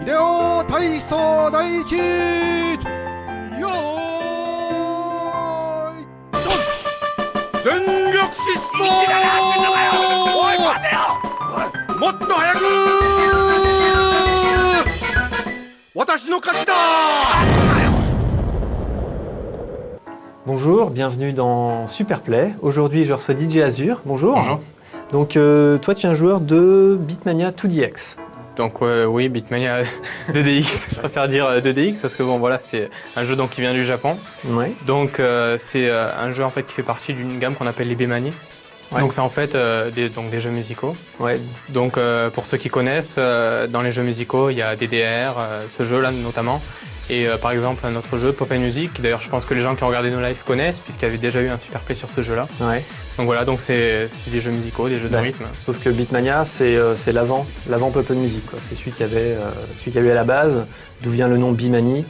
ビデオ体操第一よーいドン全力疾走もっと早く私の勝ちだ。 Bonjour, bienvenue dans Superplay. Aujourd'hui, je reçois DJ Azur. Bonjour. Bonjour. Donc, toi, tu es un joueur de Beatmania 2DX. Donc oui, Beatmania 2DX, je préfère dire 2DX parce que bon voilà, c'est un jeu donc, qui vient du Japon. Ouais. Donc c'est un jeu en fait qui fait partie d'une gamme qu'on appelle les Bemani. Ouais. Donc c'est en fait des jeux musicaux. Ouais. Donc pour ceux qui connaissent, dans les jeux musicaux, il y a DDR, ce jeu-là notamment. Et par exemple un autre jeu, Pop & Music, qui d'ailleurs je pense que les gens qui ont regardé nos lives connaissent puisqu'il y avait déjà eu un Superplay sur ce jeu-là. Ouais. Donc voilà, donc c'est des jeux musicaux, des jeux de rythme. Sauf que Beatmania, c'est l'avant Pop & Music, quoi. C'est celui qu'il y a eu à la base, d'où vient le nom Bemani.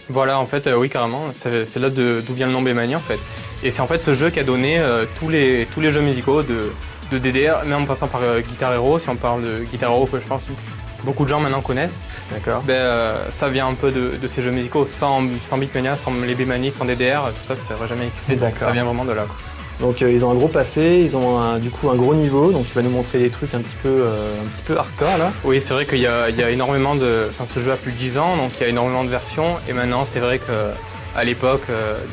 Voilà, en fait, oui, carrément, c'est là d'où vient le nom Bemani en fait. Et c'est en fait ce jeu qui a donné tous les jeux musicaux de DDR, même en passant par Guitar Hero, si on parle de Guitar Hero, que je pense beaucoup de gens maintenant connaissent. D'accord. Ça vient un peu de ces jeux musicaux. Sans Beatmania, sans les Bemani, sans DDR, tout ça, ça n'aurait jamais existé. Donc ça vient vraiment de là, quoi. Donc ils ont un gros passé, ils ont du coup un gros niveau, donc tu vas nous montrer des trucs un petit peu hardcore là. Oui, c'est vrai qu'il y a énormément de... Enfin, ce jeu a plus de 10 ans, donc il y a énormément de versions. Et maintenant, c'est vrai qu'à l'époque,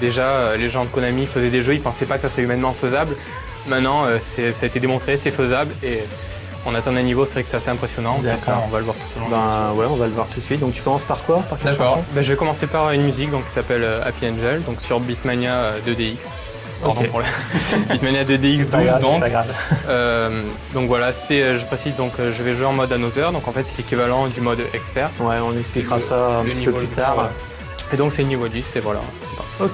déjà, les gens de Konami faisaient des jeux, ils ne pensaient pas que ça serait humainement faisable. Maintenant, ça a été démontré, c'est faisable. Et on atteint un niveau, c'est vrai que c'est assez impressionnant. On va le voir tout au long. Ouais, on va le voir tout de suite. Donc tu commences par quoi? Par quelle chanson? Je vais commencer par une musique donc, qui s'appelle Happy Angel, donc sur Beatmania 2DX. Pardon pour Beatmania 2DX 12 donc. Donc voilà, je précise donc je vais jouer en mode Another, donc en fait c'est l'équivalent du mode expert. Ouais, on expliquera ça un petit peu plus tard. Voilà. Et donc c'est niveau 10 et voilà. Ok.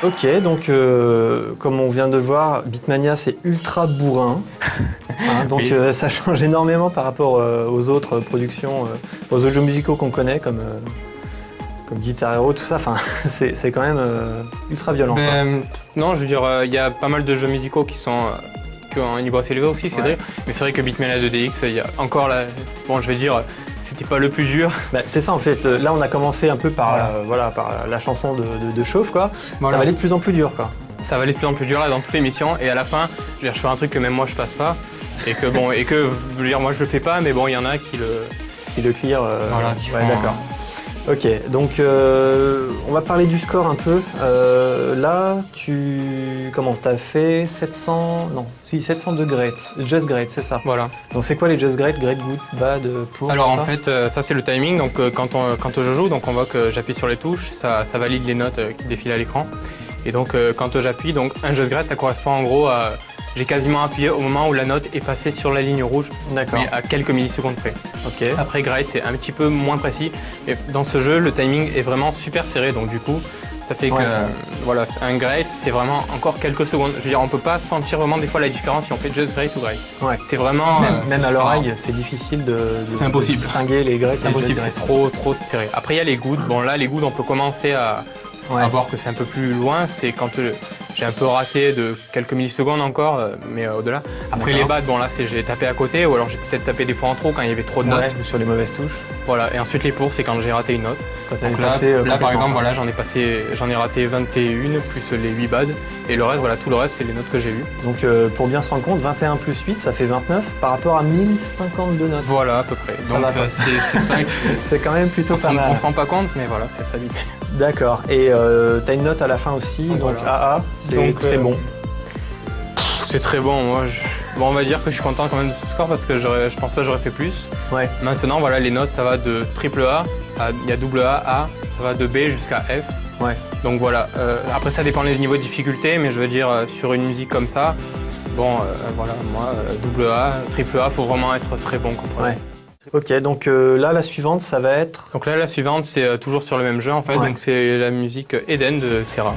Ok, donc comme on vient de le voir, Beatmania c'est ultra bourrin. Hein, donc oui. Ça change énormément par rapport aux autres productions, aux autres jeux musicaux qu'on connaît comme Guitar Hero, tout ça. Enfin, c'est quand même ultra violent. Non, je veux dire, il y a pas mal de jeux musicaux qui ont un niveau assez élevé aussi, c'est vrai. Mais c'est vrai que Beatmania 2DX, il y a encore la... Bon, je vais dire... C'était pas le plus dur. Bah, c'est ça en fait, là on a commencé un peu par, par la chanson de Chauffe quoi. Voilà. Ça va aller de plus en plus dur quoi. Ça va aller de plus en plus dur là dans toutes les missions et à la fin, je fais un truc que même moi je passe pas et que bon, je veux dire moi je le fais pas mais bon il y en a qui qui le clear. Voilà, qui ouais, font d'accord. Ok, donc on va parler du score un peu. Là, t'as fait 702 grades, just grades, c'est ça. Voilà. Donc c'est quoi les just grades, great, good, bad, pour Alors ça en fait, ça c'est le timing. Donc quand je joue, donc on voit que j'appuie sur les touches, ça valide les notes qui défilent à l'écran. Et donc quand j'appuie, donc un just grade, ça correspond en gros à j'ai quasiment appuyé au moment où la note est passée sur la ligne rouge, D'accord. mais à quelques millisecondes près. Ok. Après grade, c'est un petit peu moins précis. Et dans ce jeu, le timing est vraiment super serré, donc du coup, ça fait que voilà, un grade, c'est vraiment encore quelques secondes. Je veux dire, on peut pas sentir vraiment des fois la différence si on fait just grade ou grade. Ouais. C'est vraiment même à l'oreille, c'est difficile de distinguer les grades. C'est impossible, c'est trop serré. Après, il y a les goods. Bon là, les goods, on peut commencer à voir que c'est un peu plus loin. C'est quand j'ai un peu raté de quelques millisecondes encore, mais au-delà. Après les bad, bon là, j'ai tapé à côté, ou alors j'ai peut-être tapé des fois en trop quand il y avait trop de notes. Sur les mauvaises touches. Voilà, et ensuite les pour, c'est quand j'ai raté une note. Quand donc là par exemple, voilà, j'en ai raté 21 plus les 8 bad, et le reste, voilà, tout le reste, c'est les notes que j'ai eues. Donc pour bien se rendre compte, 21 plus 8, ça fait 29 par rapport à 1052 notes. Voilà, à peu près. Donc c'est ça. C'est quand même plutôt pas mal. On se rend pas compte, mais voilà, c'est ça l'idée. D'accord, et t'as une note à la fin aussi, donc AA, c'est très bon. C'est très bon, moi. Bon, on va dire que je suis content quand même de ce score parce que je pense pas que j'aurais fait plus. Ouais. Maintenant, voilà, les notes, ça va de AAA, il y a AA, ça va de B jusqu'à F. Ouais. Donc voilà, après ça dépend des niveaux de difficulté, mais je veux dire, sur une musique comme ça, bon, voilà, moi, AA, AAA, faut vraiment être très bon. Ouais. Ok, donc là, la suivante, ça va être... Donc là, la suivante, c'est toujours sur le même jeu, en fait, donc c'est la musique Eden de Terra.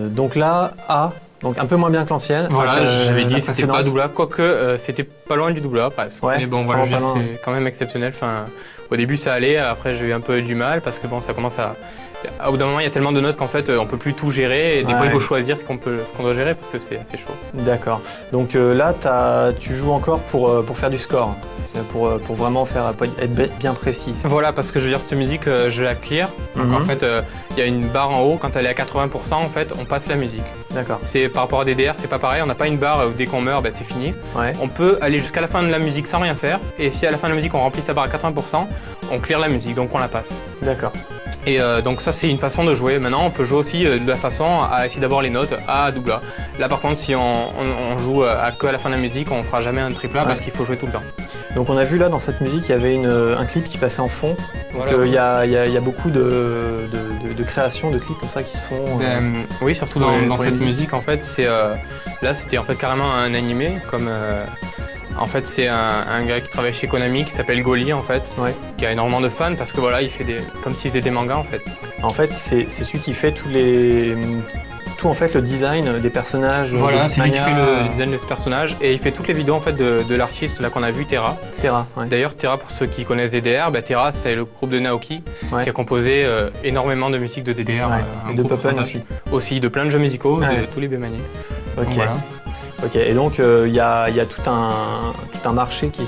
Donc là, A, donc un peu moins bien que l'ancienne. Voilà, j'avais dit la c'était pas double A, quoique c'était pas loin du double A presque. Ouais, mais bon, voilà, c'est quand même exceptionnel. Enfin, au début ça allait, après j'ai eu un peu du mal parce que bon, ça commence à... Au bout d'un moment, il y a tellement de notes qu'en fait, on peut plus tout gérer et des fois il faut choisir ce qu'on doit gérer parce que c'est assez chaud. D'accord. Donc là, tu joues encore pour faire du score. C'est pour vraiment être bien précis. Voilà, parce que je veux dire, cette musique, je la clear. Donc en fait, il y a une barre en haut. Quand elle est à 80%, en fait, on passe la musique. D'accord. C'est par rapport à DDR, c'est pas pareil. On n'a pas une barre où dès qu'on meurt, c'est fini. Ouais. On peut aller jusqu'à la fin de la musique sans rien faire. Et si à la fin de la musique, on remplit sa barre à 80%, on clear la musique, donc on la passe. D'accord. Et donc ça c'est une façon de jouer. Maintenant on peut jouer aussi de la façon à essayer d'avoir les notes A, double A. Là par contre si on joue que à la fin de la musique, on fera jamais un triple A parce qu'il faut jouer tout le temps. Donc on a vu là dans cette musique, il y avait un clip qui passait en fond. Voilà, donc il y a beaucoup de créations de clips comme ça qui se font. Oui, surtout dans cette musique en fait, là c'était en fait carrément un animé comme. En fait, c'est un gars qui travaille chez Konami qui s'appelle Goli en fait, qui a énormément de fans parce que voilà, il fait comme s'il faisait des mangas en fait. En fait, c'est celui qui fait tout en fait le design des personnages. Voilà, c'est lui qui fait le design de ce personnage et il fait toutes les vidéos en fait de l'artiste là qu'on a vu, Terra. Ouais. D'ailleurs, Terra, pour ceux qui connaissent DDR, Terra c'est le groupe de Naoki qui a composé énormément de musique de DDR. Et de Poppen aussi. Aussi, de plein de jeux musicaux, de tous les Bemani. Ok. Donc, voilà. Ok, et donc il y a tout un marché qui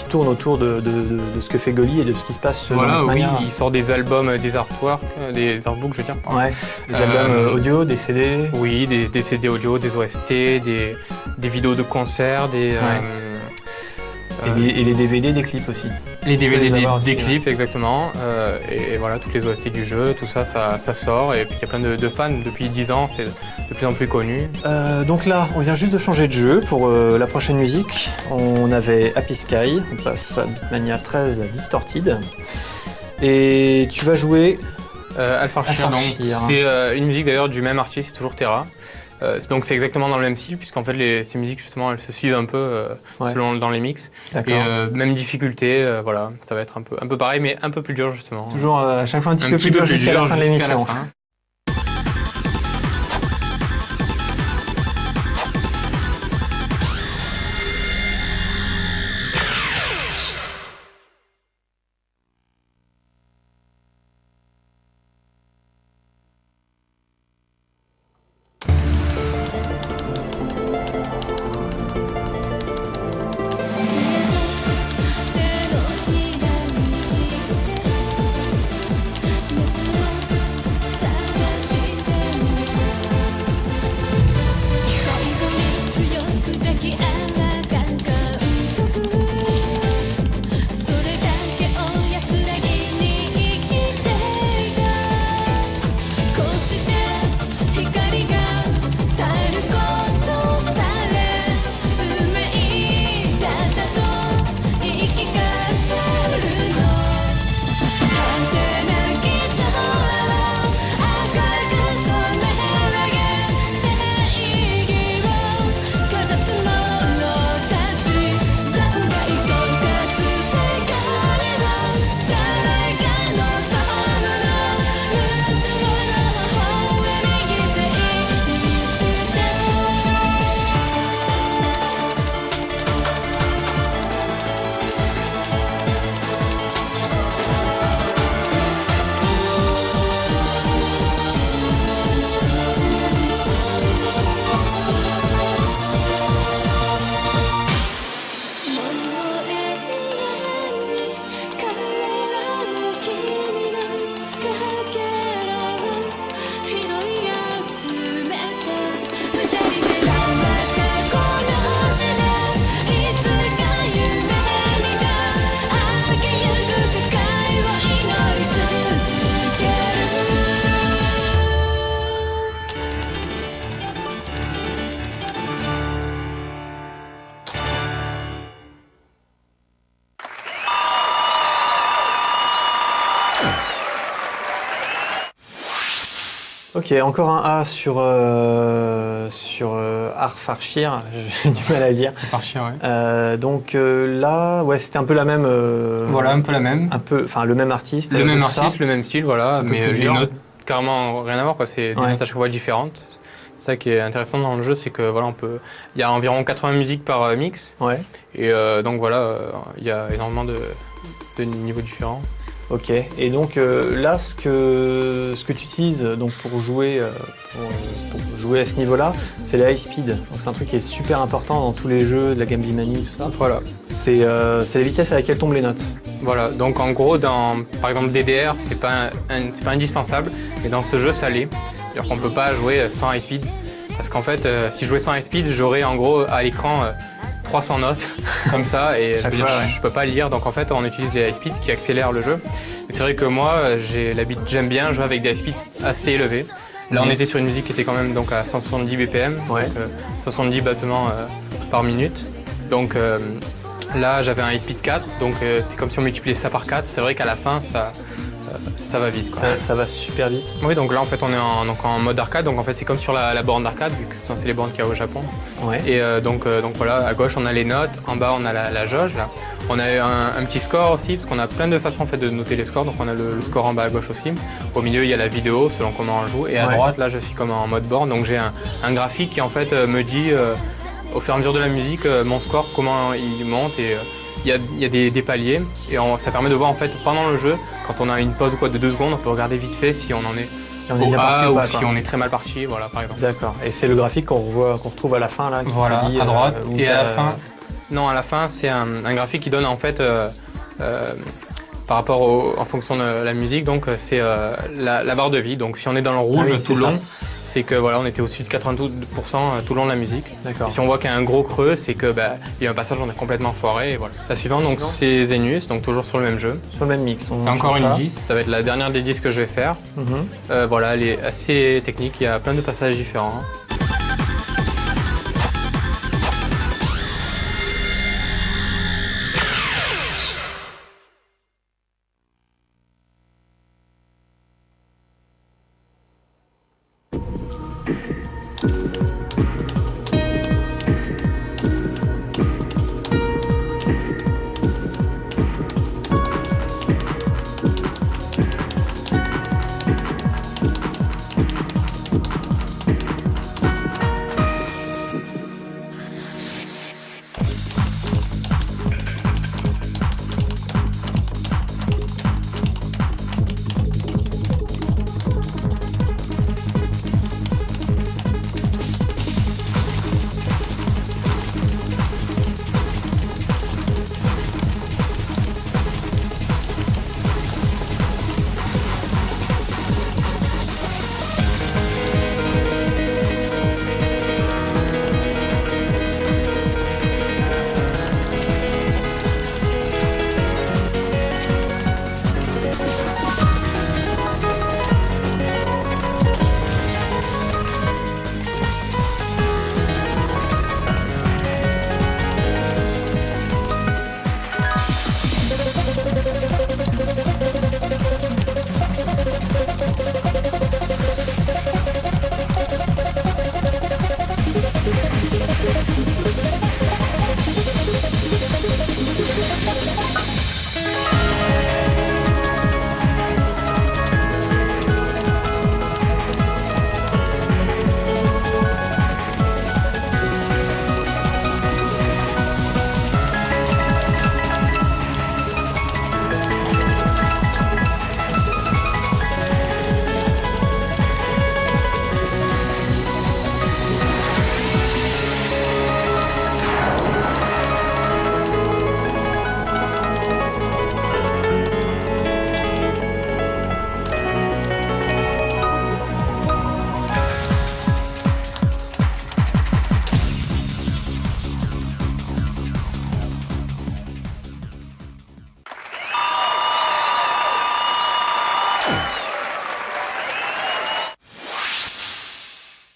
tourne autour de ce que fait Goli et de ce qui se passe dans Beatmania. Oui, il sort des albums, des artworks, des artbooks je veux dire. Ouais, des albums audio, des CD. Oui, des CD audio, des OST, des vidéos de concerts, et les DVD des clips aussi. Les DVD des clips, exactement. Et voilà, toutes les OST du jeu, tout ça, ça sort. Et puis il y a plein de fans depuis 10 ans, c'est de plus en plus connu. Donc là, on vient juste de changer de jeu pour la prochaine musique. On avait Happy Sky, on passe à Beatmania 13 Distorted. Et tu vas jouer Al-Farshir. C'est une musique d'ailleurs du même artiste, c'est toujours Terra. Donc c'est exactement dans le même style puisqu'en fait ces musiques justement elles se suivent un peu selon dans les mix. Et même difficulté, voilà, ça va être un peu pareil mais un peu plus dur justement. Toujours à chaque fois un petit peu plus dur jusqu'à la fin de l'émission. Ok, encore un A sur Al-Farshir, j'ai du mal à lire. Al-Farshir, ouais. Donc là, ouais, c'était un peu la même. Voilà, un peu la même. Enfin, le même artiste. Le même artiste, le même style, voilà. Mais les dur. notes, carrément rien à voir, quoi. C'est des notes à chaque fois différentes. C'est ça qui est intéressant dans le jeu, c'est que voilà, il y a environ 80 musiques par mix. Ouais. Et donc voilà, il y a énormément de niveaux différents. Ok, et donc là, ce que tu utilises donc, pour jouer à ce niveau-là, c'est le high speed. Donc c'est un truc qui est super important dans tous les jeux de la Game Beatmania, tout ça. Voilà. C'est la vitesse à laquelle tombent les notes. Voilà, donc en gros, par exemple DDR, c'est pas indispensable, mais dans ce jeu, ça l'est. C'est-à-dire qu'on peut pas jouer sans high speed, parce qu'en fait, si je jouais sans high speed, j'aurais en gros à l'écran 300 notes comme ça et je peux pas lire. Donc en fait, on utilise les high speed qui accélèrent le jeu. Et c'est vrai que moi, j'aime bien jouer avec des high speed assez élevés. Là, on était sur une musique qui était quand même donc à 170 BPM, donc 70 battements par minute. Donc là, j'avais un high speed 4, donc c'est comme si on multipliait ça par 4. C'est vrai qu'à la fin, ça va vite. Ça va super vite. Oui, donc là en fait on est en mode arcade, donc en fait c'est comme sur la borne d'arcade, vu que c'est les bornes qu'il y a au Japon. Ouais. Et donc voilà, à gauche on a les notes, en bas on a la jauge là. On a un petit score aussi, parce qu'on a plein de façons en fait de noter les scores, donc on a le score en bas à gauche aussi. Au milieu il y a la vidéo selon comment on joue, et à droite là je suis comme en mode borne, donc j'ai un graphique qui en fait me dit au fur et à mesure de la musique mon score, comment il monte, et il y a des paliers, et ça permet de voir en fait pendant le jeu, quand on a une pause ou quoi de 2 secondes, on peut regarder vite fait si on en est bien parti ou pas, si on est très mal parti, voilà par exemple. D'accord. Et c'est le graphique qu'on retrouve à la fin là, qui voilà, te dit, à droite. Et à la fin, non, à la fin c'est un graphique qui donne en fait par rapport en fonction de la musique, donc c'est la barre de vie. Donc si on est dans le rouge tout le long, c'est que voilà, on était au-dessus de 92% tout le long de la musique. D'accord. Et si on voit qu'il y a un gros creux, c'est que il y a un passage où on est complètement foiré. Et voilà. La suivante, donc c'est Zenus, donc toujours sur le même jeu. Sur le même mix. C'est encore une 10, ça va être la dernière des 10 que je vais faire. Voilà, elle est assez technique, il y a plein de passages différents.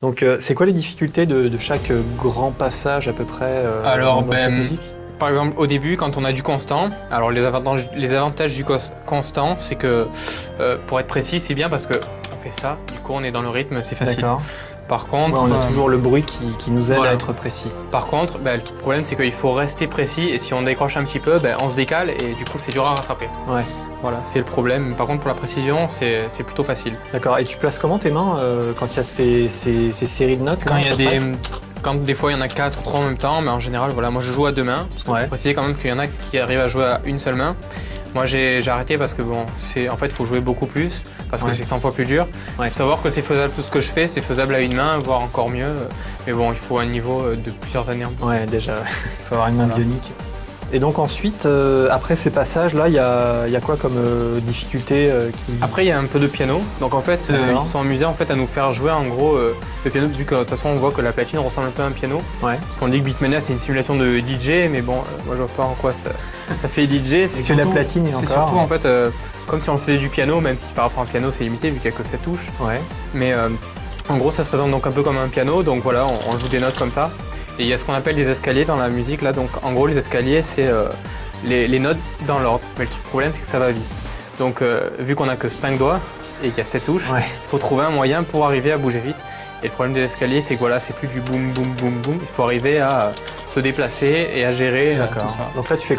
Donc c'est quoi les difficultés de chaque grand passage à peu près dans cette musique? Par exemple, au début, quand on a du constant, alors les avantages du constant, c'est que pour être précis, c'est bien parce que on fait ça, du coup on est dans le rythme, c'est facile. D'accord. Par contre, on a toujours le bruit qui nous aide à être précis. Par contre, le problème c'est qu'il faut rester précis, et si on décroche un petit peu, on se décale et du coup c'est dur à rattraper. Ouais. Voilà, c'est le problème. Par contre, pour la précision, c'est plutôt facile. D'accord. Et tu places comment tes mains quand il y a ces séries de notes quand Quand des fois il y en a 4 ou 3 en même temps, mais en général, voilà, moi je joue à 2 mains. Parce qu'il faut préciser quand même qu'il y en a qui arrivent à jouer à une seule main. Moi j'ai arrêté parce que bon, en fait il faut jouer beaucoup plus, parce que c'est 100 fois plus dur. Il faut savoir que c'est faisable, tout ce que je fais, c'est faisable à une main, voire encore mieux. Mais bon, il faut un niveau de plusieurs années. Ouais, déjà, il faut avoir une main bionique. Et donc ensuite, après ces passages-là, il y a quoi comme difficulté qui... Après, il y a un peu de piano. Donc en fait, ils se sont amusés en fait, à nous faire jouer en gros le piano, vu que de toute façon on voit que la platine ressemble un peu à un piano. Ouais. Parce qu'on dit que Beatmania c'est une simulation de DJ, mais bon, moi je vois pas en quoi ça fait DJ. C'est que la platine et c'est encore. surtout en fait comme si on faisait du piano, même si par rapport à un piano c'est limité vu qu'il n'y a que 7 touches. Ouais. Mais en gros, ça se présente donc un peu comme un piano. Donc voilà, on joue des notes comme ça. Et il y a ce qu'on appelle des escaliers dans la musique là. Donc en gros, les escaliers c'est les notes dans l'ordre. Mais le problème c'est que ça va vite. Donc vu qu'on a que 5 doigts et qu'il y a 7 touches, il faut trouver un moyen pour arriver à bouger vite. Et le problème des escaliers c'est que voilà, c'est plus du boum boum boum boum. Il faut arriver à se déplacer et à gérer tout ça. Donc là tu ferais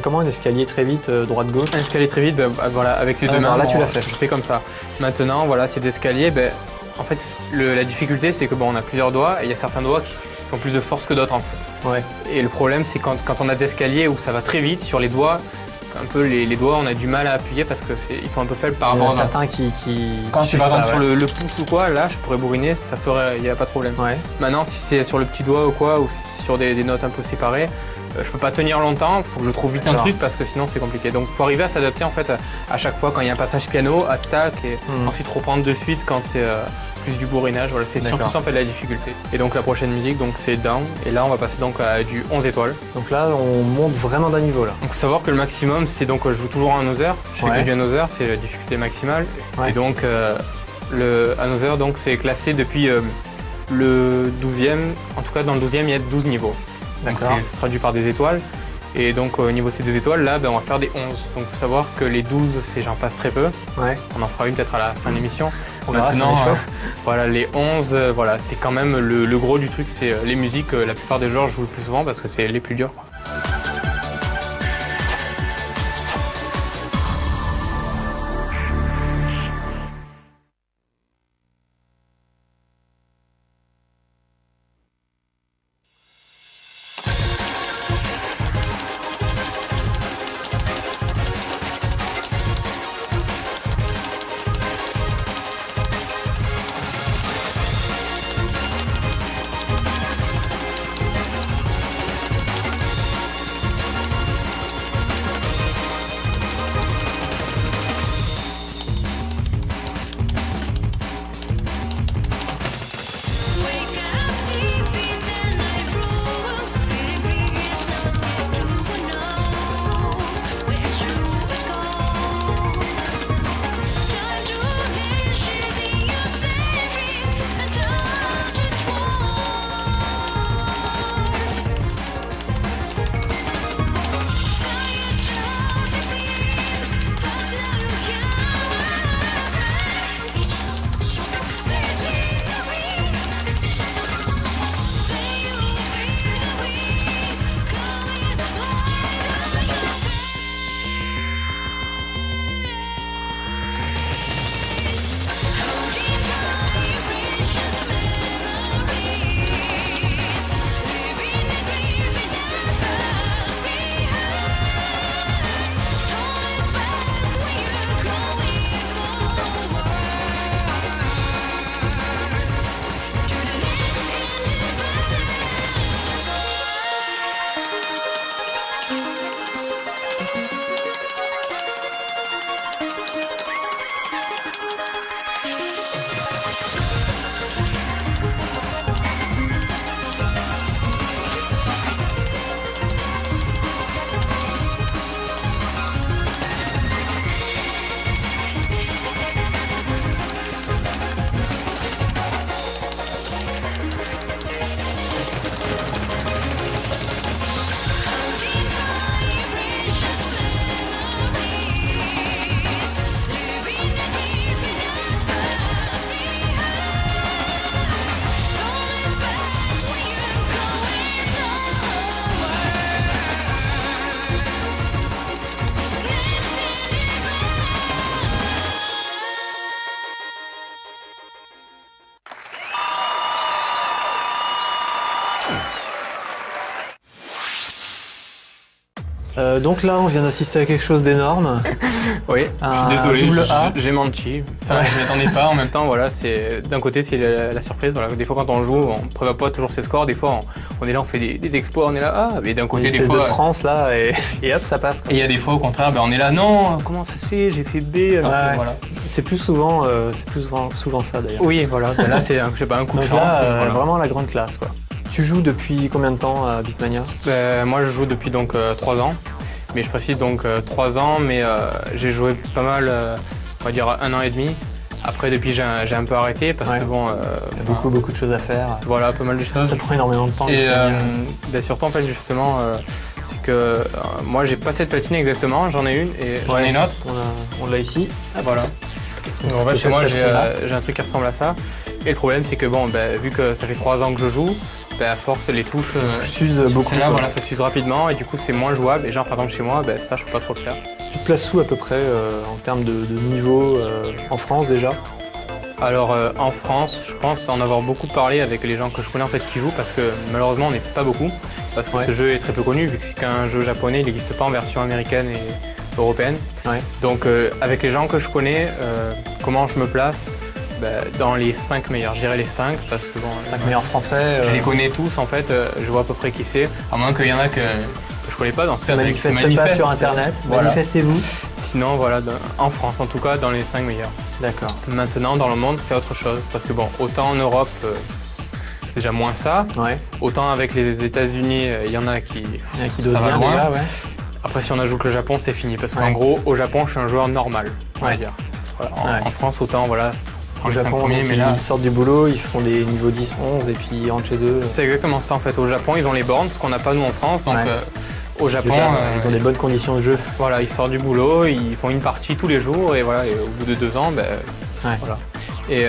comment un escalier très vite, droite-gauche? Un escalier très vite, voilà, avec les deux mains. Là tu l'as fait. Je fais comme ça. Maintenant voilà, cet escalier, en fait la difficulté c'est que on a plusieurs doigts et il y a certains doigts qui ont plus de force que d'autres en fait. Ouais. Et le problème c'est quand on a des escaliers où ça va très vite sur les doigts, un peu les doigts on a du mal à appuyer parce que ils sont un peu faibles par rapport à certains qui quand c'est par exemple sur le pouce ou quoi, là je pourrais bourriner, ça ferait, il n'y a pas de problème. Ouais. Maintenant si c'est sur le petit doigt ou quoi, ou si c'est sur des notes un peu séparées, je peux pas tenir longtemps, il faut que je trouve vite un truc parce que sinon c'est compliqué. Donc il faut arriver à s'adapter en fait à chaque fois quand il y a un passage piano, attaque et ensuite reprendre de suite quand c'est plus du bourrinage. Voilà, c'est surtout ça en fait la difficulté. Et donc la prochaine musique donc c'est Down et là on va passer donc à du 11 étoiles. Donc là on monte vraiment d'un niveau là. Donc faut savoir que le maximum c'est donc je joue toujours un Another, je fais que du Another, c'est la difficulté maximale. Et donc le Another donc c'est classé depuis le 12e, en tout cas dans le 12e il y a 12 niveaux. Donc ça se traduit par des étoiles. Et donc au niveau de ces 2 étoiles là, on va faire des 11. Donc il faut savoir que les 12, j'en passe très peu. Ouais. On en fera une peut-être à la fin de l'émission. Maintenant, voilà, les 11, voilà, c'est quand même le gros du truc, c'est les musiques. La plupart des joueurs jouent le plus souvent parce que c'est les plus durs, quoi. Donc là, on vient d'assister à quelque chose d'énorme. Oui, Un je suis désolé, double A. j'ai menti. Enfin, je ne m'attendais pas. En même temps, voilà, d'un côté, c'est la surprise. Voilà. Des fois, quand on joue, on ne prévoit pas toujours ses scores. Des fois, on est là, on fait des exploits, on est là, mais d'un côté, Une des espèce fois. de transe là, et hop, ça passe. Et il y a des fois, au contraire, on est là, non, comment ça se fait, j'ai fait B. Alors que, voilà. C'est plus souvent ça d'ailleurs. Oui, voilà. Là, c'est je sais pas, un coup de Donc chance. là, Voilà. vraiment la grande classe, quoi. Tu joues depuis combien de temps à Beatmania? Moi, je joue depuis donc 3 ans. Mais je précise donc 3 ans, mais j'ai joué pas mal, on va dire 1 an et demi. Après, depuis, j'ai un peu arrêté parce que bon. Il y a beaucoup de choses à faire. Voilà, pas mal de choses. Ça prend énormément de temps. Et surtout, en fait, justement, c'est que moi, j'ai pas cette platine exactement, j'en ai une et j'en ai une autre. On l'a ici. Ah, voilà. Donc, en fait, chez moi, j'ai un truc qui ressemble à ça. Et le problème, c'est que bon, vu que ça fait 3 ans que je joue, à force, les touches s'usent beaucoup. Là, voilà, ça s'use rapidement et du coup, c'est moins jouable. Et genre, par exemple, chez moi, ça, je peux pas trop le faire. Tu te places où à peu près en termes de niveau en France déjà? Alors en France, je pense en avoir beaucoup parlé avec les gens que je connais en fait qui jouent parce que malheureusement on n'est pas beaucoup parce que ce jeu est très peu connu vu que c'est qu'un jeu japonais, il n'existe pas en version américaine et européenne. Donc avec les gens que je connais, comment je me place? Dans les 5 meilleurs, je dirais les 5 parce que bon, 5 meilleurs français. Je les connais tous en fait, je vois à peu près qui c'est, à moins qu'il y en a que je connais pas dans ce cas. Manifestez pas sur internet, voilà. Manifestez-vous. Sinon voilà, en France en tout cas dans les 5 meilleurs. D'accord. Maintenant dans le monde c'est autre chose parce que bon, autant en Europe c'est déjà moins ça, autant avec les États-Unis il y en a qui dosent bien loin. Déjà, Après si on ajoute le Japon c'est fini parce qu'en gros au Japon je suis un joueur normal, on va dire. Voilà. En France autant voilà. Au Japon, premiers, mais là, ils sortent du boulot, ils font des niveaux 10, 11 et puis ils rentrent chez eux. C'est exactement ça en fait. Au Japon, ils ont les bornes, ce qu'on n'a pas nous en France. Donc au Japon, déjà, ils ont des bonnes conditions de jeu. Voilà, ils sortent du boulot, ils font une partie tous les jours et voilà. Et au bout de 2 ans, voilà. Et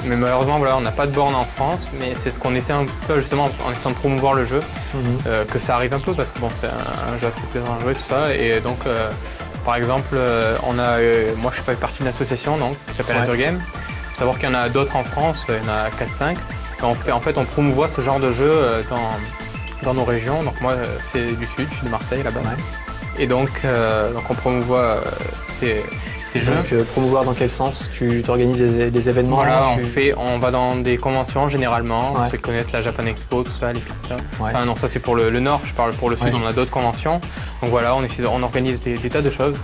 mais malheureusement, voilà, on n'a pas de borne en France, mais c'est ce qu'on essaie un peu justement en essayant de promouvoir le jeu, que ça arrive un peu parce que bon, c'est un jeu assez plaisant à jouer tout ça. Et donc, par exemple, moi je fais partie d'une association donc qui s'appelle Azure Game. Il faut savoir qu'il y en a d'autres en France, il y en a 4-5. On promouvoit ce genre de jeu dans nos régions. Donc moi, c'est du Sud, je suis de Marseille à la base. Et donc on promouvoit ces jeux. Donc promouvoir dans quel sens? Tu organises des événements? Voilà, on va dans des conventions généralement. Ceux qui connaissent la Japan Expo, tout ça, les Picta. Enfin non, ça c'est pour le Nord, je parle pour le Sud, on a d'autres conventions. Donc voilà, on organise des tas de choses.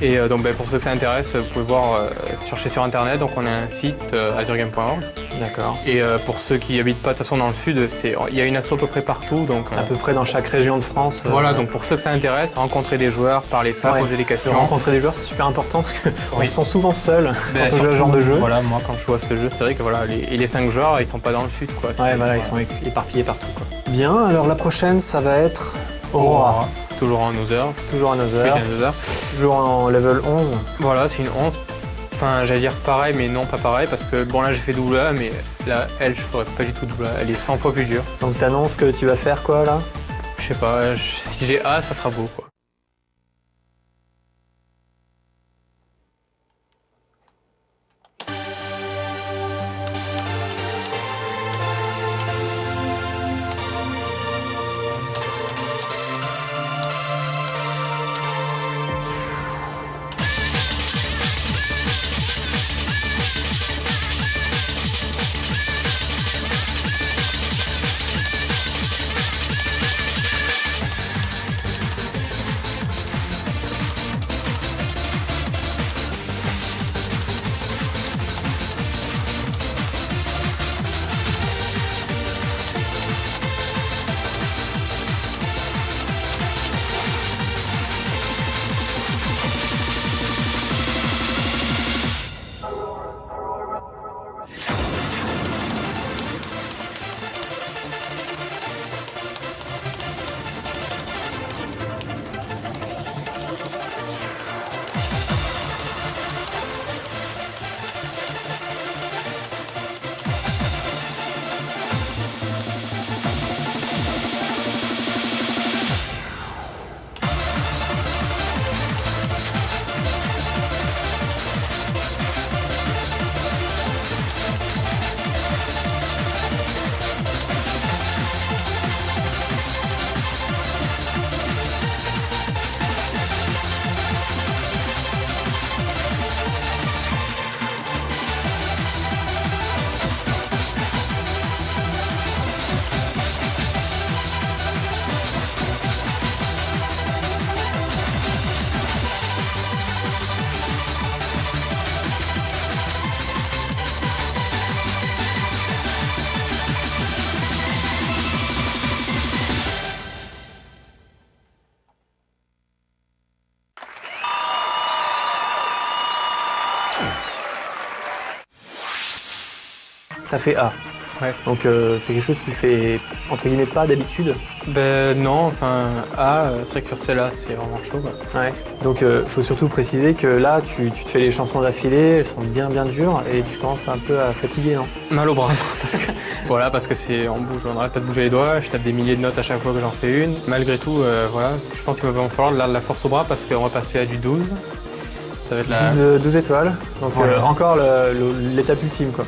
Et donc pour ceux que ça intéresse, vous pouvez chercher sur internet. Donc on a un site azurgame.org. D'accord. Et pour ceux qui habitent pas de toute façon dans le sud, il y a une asso à peu près partout. Donc à peu près dans chaque région de France. Voilà, donc pour ceux que ça intéresse, rencontrer des joueurs, parler de ça, poser des questions. Rencontrer des joueurs, c'est super important parce qu'on se sent souvent seul quand on joue à ce genre de jeu. Voilà, moi quand je joue à ce jeu, c'est vrai que voilà, les 5 joueurs, ils sont pas dans le sud, quoi. Ils sont éparpillés partout, quoi. Bien, alors la prochaine, ça va être Aurora. Toujours en Other. Toujours en Other. Toujours en level 11. Voilà, c'est une 11. Enfin, j'allais dire pareil, mais non, pas pareil, parce que bon, là j'ai fait double A, mais là, elle, je ferais pas du tout double A. Elle est 100 fois plus dure. Donc t'annonces que tu vas faire quoi là? Je sais pas, si j'ai A, ça sera beau, quoi. T'as fait A. Ouais. Donc c'est quelque chose que tu fais entre guillemets pas d'habitude. Ben non, enfin A, c'est vrai que sur celle-là c'est vraiment chaud. Quoi. Ouais. Donc faut surtout préciser que là tu te fais les chansons d'affilée, elles sont bien dures et tu commences un peu à fatiguer, non? Mal au bras, parce que voilà, parce que on n'arrête pas de bouger les doigts, je tape des milliers de notes à chaque fois que j'en fais une. Malgré tout, voilà, je pense qu'il va falloir de la force au bras parce qu'on va passer à du 12. Ça va être la 12 étoiles. Donc voilà. encore l'étape ultime quoi.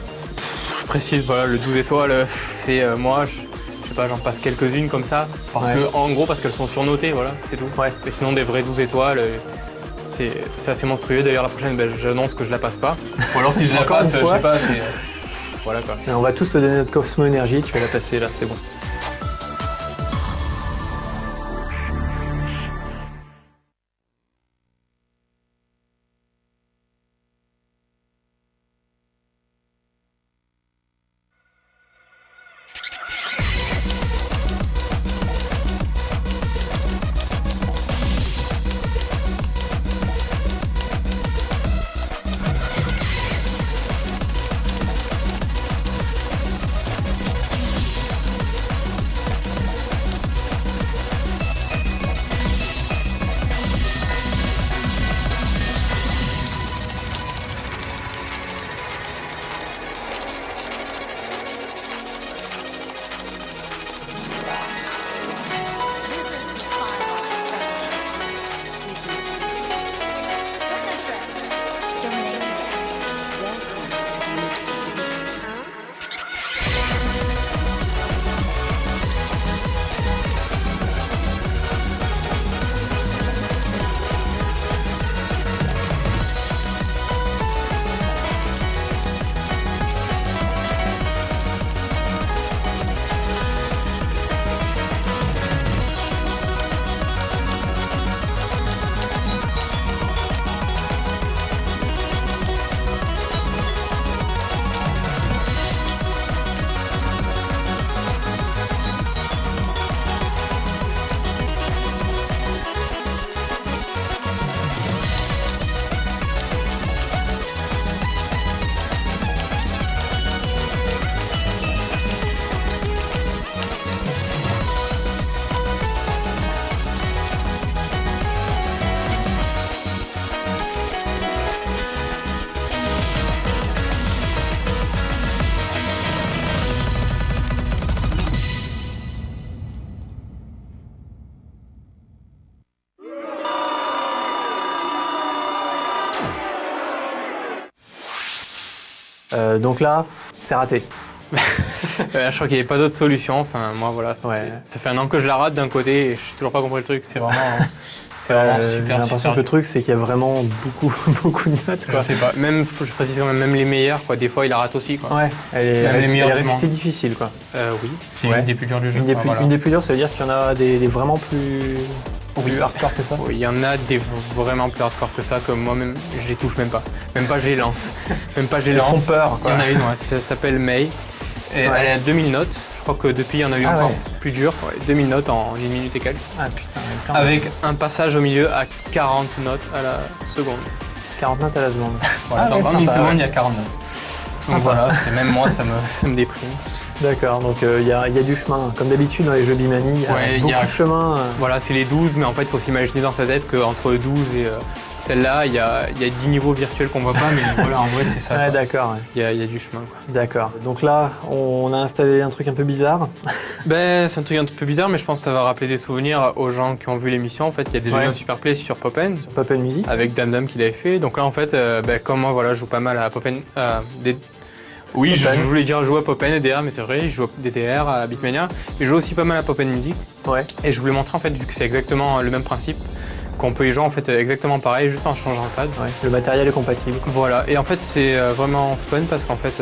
Je précise, voilà, le 12 étoiles, c'est moi, je sais pas, j'en passe quelques-unes comme ça, parce que, en gros, parce qu'elles sont surnotées, voilà, c'est tout. Ouais. Mais sinon, des vraies 12 étoiles, c'est assez monstrueux. D'ailleurs, la prochaine, j'annonce que je la passe pas. Ou alors, si je la passe, je sais pas, c'est. Voilà quoi. Et on va tous te donner notre Cosmo Énergie, tu vas la passer là, c'est bon. Donc là, c'est raté. Je crois qu'il n'y avait pas d'autre solution. Enfin, moi, voilà, ça fait un an que je la rate d'un côté et je n'ai toujours pas compris le truc. C'est vraiment, J'ai l'impression que le truc, c'est qu'il y a vraiment beaucoup de notes. Quoi. Je sais pas. Même, je précise quand même les meilleures. Quoi. Des fois, il la rate aussi. Quoi. Ouais, elle est réputée difficile. Quoi. Oui, c'est une des plus dures du jeu. Une des plus dures, ça veut dire qu'il y en a des vraiment plus hardcore que ça. Oui, il y en a des vraiment plus hardcore que ça, comme moi-même, je les touche même pas. Même pas, je les lance. Elles font peur. Quoi. Il y en a une, ça s'appelle May. Et elle est à 2000 notes. Je crois que depuis, il y en a eu encore plus dur. 2000 notes en 1 minute et quelques. Ah putain. Avec un passage au milieu à 40 notes à la seconde. 40 notes à la seconde. Voilà, dans 1 seconde, il y a 40 notes. Sympa. Donc voilà, même moi, ça me déprime. D'accord, donc il y a du chemin. Comme d'habitude dans les jeux Bimani, il y a beaucoup de chemin. Voilà, c'est les 12, mais en fait, il faut s'imaginer dans sa tête qu'entre 12 et celle-là, il y a 10 niveaux virtuels qu'on voit pas, mais voilà, en vrai, c'est ça. Ouais, d'accord. Il y a du chemin. Quoi. D'accord. Donc là, on a installé un truc un peu bizarre. C'est un truc un peu bizarre, mais je pense que ça va rappeler des souvenirs aux gens qui ont vu l'émission. En fait, il y a déjà eu un super play sur Poppen. Sur Poppen Music. Avec Dam qui l'avait fait. Donc là, en fait, comme moi, voilà, je joue pas mal à Poppen. Oui, je voulais dire jouer à Poppen et DDR, mais c'est vrai, je joue à DDR, à Beatmania. Mais je joue aussi pas mal à Poppen Music. Ouais. Et je voulais montrer, en fait, vu que c'est exactement le même principe, qu'on peut y jouer en fait exactement pareil, juste en changeant le pad. Ouais, le matériel est compatible. Voilà, et en fait c'est vraiment fun parce qu'en fait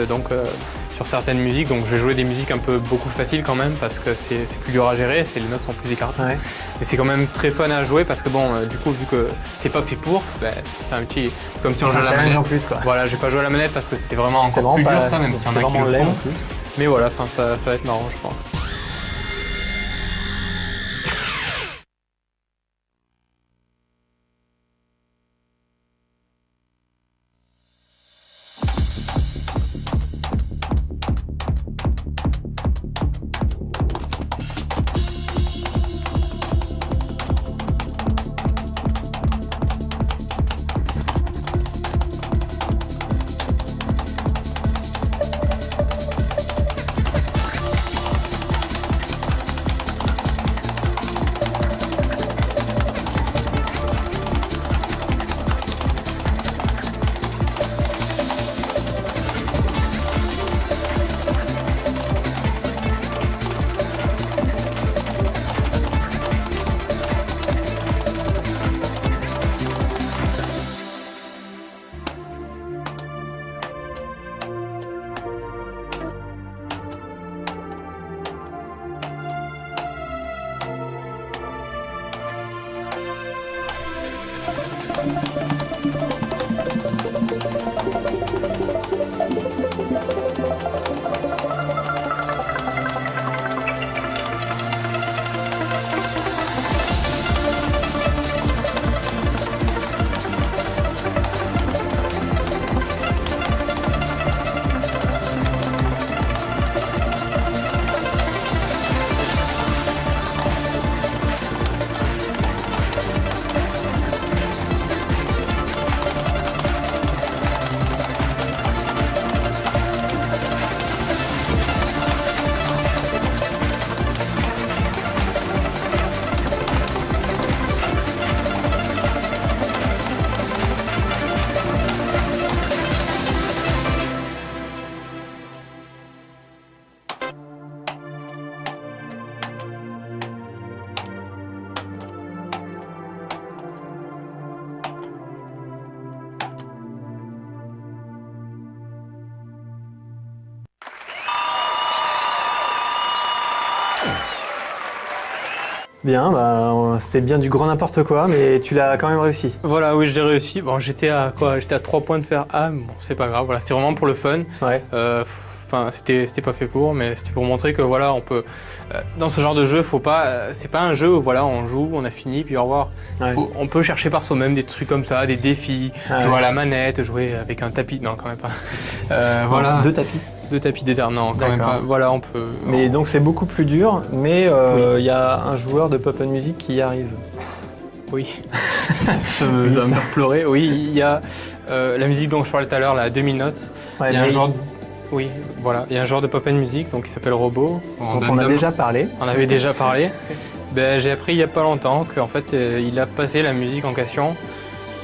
sur certaines musiques, donc je vais jouer des musiques un peu beaucoup faciles quand même parce que c'est plus dur à gérer, les notes sont plus écartées. Ouais. Et c'est quand même très fun à jouer parce que bon, du coup vu que c'est pas fait pour, c'est un petit, c'est comme si on jouait à la manette. En plus, quoi. Voilà, j'ai pas joué à la manette parce que c'est vraiment encore plus dur ça, même si on a qui le font. Mais voilà, ça va être marrant je pense. Bien, bah, c'était bien du grand n'importe quoi, mais tu l'as quand même réussi. Voilà, oui, je l'ai réussi. Bon, j'étais à 3 points de faire A, mais bon, c'est pas grave. Voilà, c'était vraiment pour le fun. Ouais. Enfin, c'était pas fait pour, mais c'était pour montrer que voilà, on peut. Dans ce genre de jeu, faut pas. C'est pas un jeu où voilà, on joue, on a fini, puis au revoir. Ouais. On peut chercher par soi-même des trucs comme ça, des défis, jouer ouais. à la manette, jouer avec un tapis. Non, quand même pas. Voilà. 2 tapis. 2 tapis d'éther, non, quand même D'accord. pas. Voilà, on peut. Mais donc c'est beaucoup plus dur, mais il y a un joueur de Pop & Music qui y arrive. Oui. Ça me faire pleurer. Oui, il y a la musique dont je parlais tout à l'heure, là, à 2000 notes. Ouais, Il y a un mais genre. Oui, voilà. Il y a un genre de Pop & Music donc, qui s'appelle Robot. dont on a déjà parlé. On avait déjà parlé. Ben, j'ai appris il n'y a pas longtemps qu'en fait, il a passé la musique en question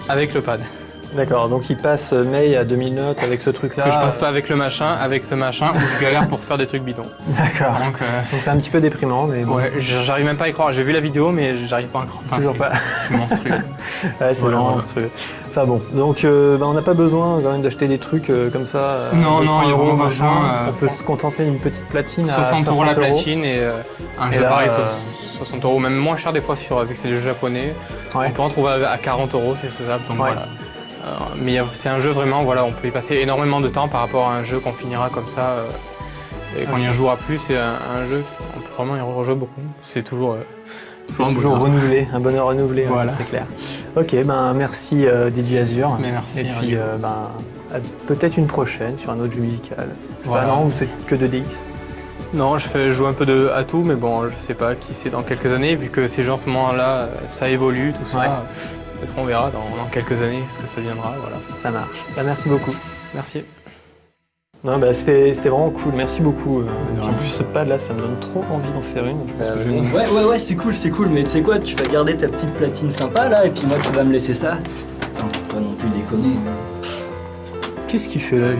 avec le pad. D'accord, donc il passe May à 2000 notes avec ce truc-là. Que je passe pas avec le machin, avec ce machin, où je galère pour faire des trucs bidons. D'accord. Donc, Donc c'est un petit peu déprimant, mais bon. ouais, j'arrive même pas à y croire. J'ai vu la vidéo, mais j'arrive pas à y croire. Enfin, Toujours pas. C'est monstrueux. Ouais, c'est Voilà, vraiment voilà. monstrueux. Enfin bon, donc on n'a pas besoin quand même d'acheter des trucs comme ça. Non, 200 non, il y a euros, vraiment machin. besoin, On peut se contenter d'une petite platine à 60 euros la 60 euros. platine et un Et jeu là, pareil, 60 euros, même moins cher des fois vu que c'est des jeux japonais. Ouais. On peut en trouver à 40 euros, c'est faisable. Donc Ouais. voilà. Mais c'est un jeu vraiment, voilà, on peut y passer énormément de temps par rapport à un jeu qu'on finira comme ça et qu'on y jouera plus. C'est un jeu qu'on peut vraiment y rejouer beaucoup. C'est toujours. C'est toujours renouvelé, un bonheur renouvelé, hein, Voilà. c'est clair. Ok, ben merci DJ Azur. Mais merci, Et puis Radio. à peut-être une prochaine sur un autre jeu musical. Voilà. Bah non, c'est que de DX. Non, je joue un peu à tout, mais bon, je sais pas qui c'est dans quelques années, vu que ces jeux en ce moment-là, ça évolue, tout ça. Ouais. Peut-être on verra dans quelques années ce que ça deviendra. Voilà. Ça marche. Bah, merci beaucoup. Merci. Non, bah, c'était vraiment cool, merci beaucoup. De En rien. plus, ce pad là, ça me donne trop envie d'en faire une. Je pense que je vais- Ouais, c'est cool, mais tu sais quoi, tu vas garder ta petite platine sympa là, et puis moi tu vas me laisser ça. Attends, faut pas non plus déconner. Qu'est-ce qu'il fait là, lui?